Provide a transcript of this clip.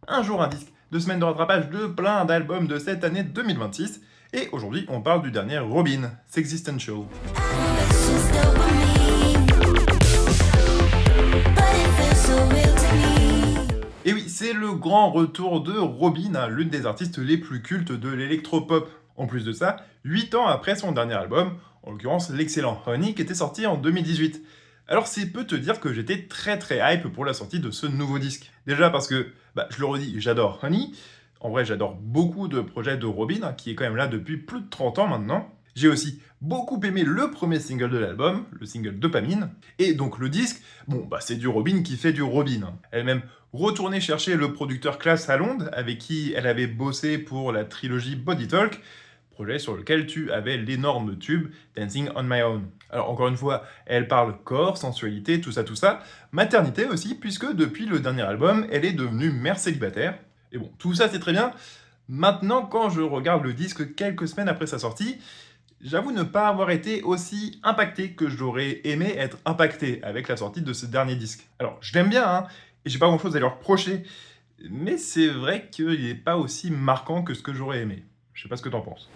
Un jour un disque, 2 semaines de rattrapage de plein d'albums de cette année 2026. Et aujourd'hui, on parle du dernier Robyn, Sexistential. Et oui, c'est le grand retour de Robyn, l'une des artistes les plus cultes de l'électropop. En plus de ça, 8 ans après son dernier album, en l'occurrence l'excellent Honey, qui était sorti en 2018. Alors c'est peu te dire que j'étais très hype pour la sortie de ce nouveau disque. Déjà parce que, je le redis, j'adore Honey. En vrai, j'adore beaucoup de projets de Robyn, qui est quand même là depuis plus de 30 ans maintenant. J'ai aussi beaucoup aimé le premier single de l'album, le single Dopamine. Et donc le disque, c'est du Robyn qui fait du Robyn. Elle est même retournée chercher le producteur Klaus Lond, avec qui elle avait bossé pour la trilogie Body Talk, projet sur lequel tu avais l'énorme tube Dancing on My Own. Alors encore une fois, elle parle corps, sensualité, tout ça, maternité aussi, puisque depuis le dernier album, elle est devenue mère célibataire. Et bon, tout ça c'est très bien. Maintenant, quand je regarde le disque quelques semaines après sa sortie, j'avoue ne pas avoir été aussi impacté que j'aurais aimé être impacté avec la sortie de ce dernier disque. Alors, je l'aime bien, hein, et j'ai pas grand chose à lui reprocher, mais c'est vrai qu'il n'est pas aussi marquant que ce que j'aurais aimé. Je sais pas ce que t'en penses.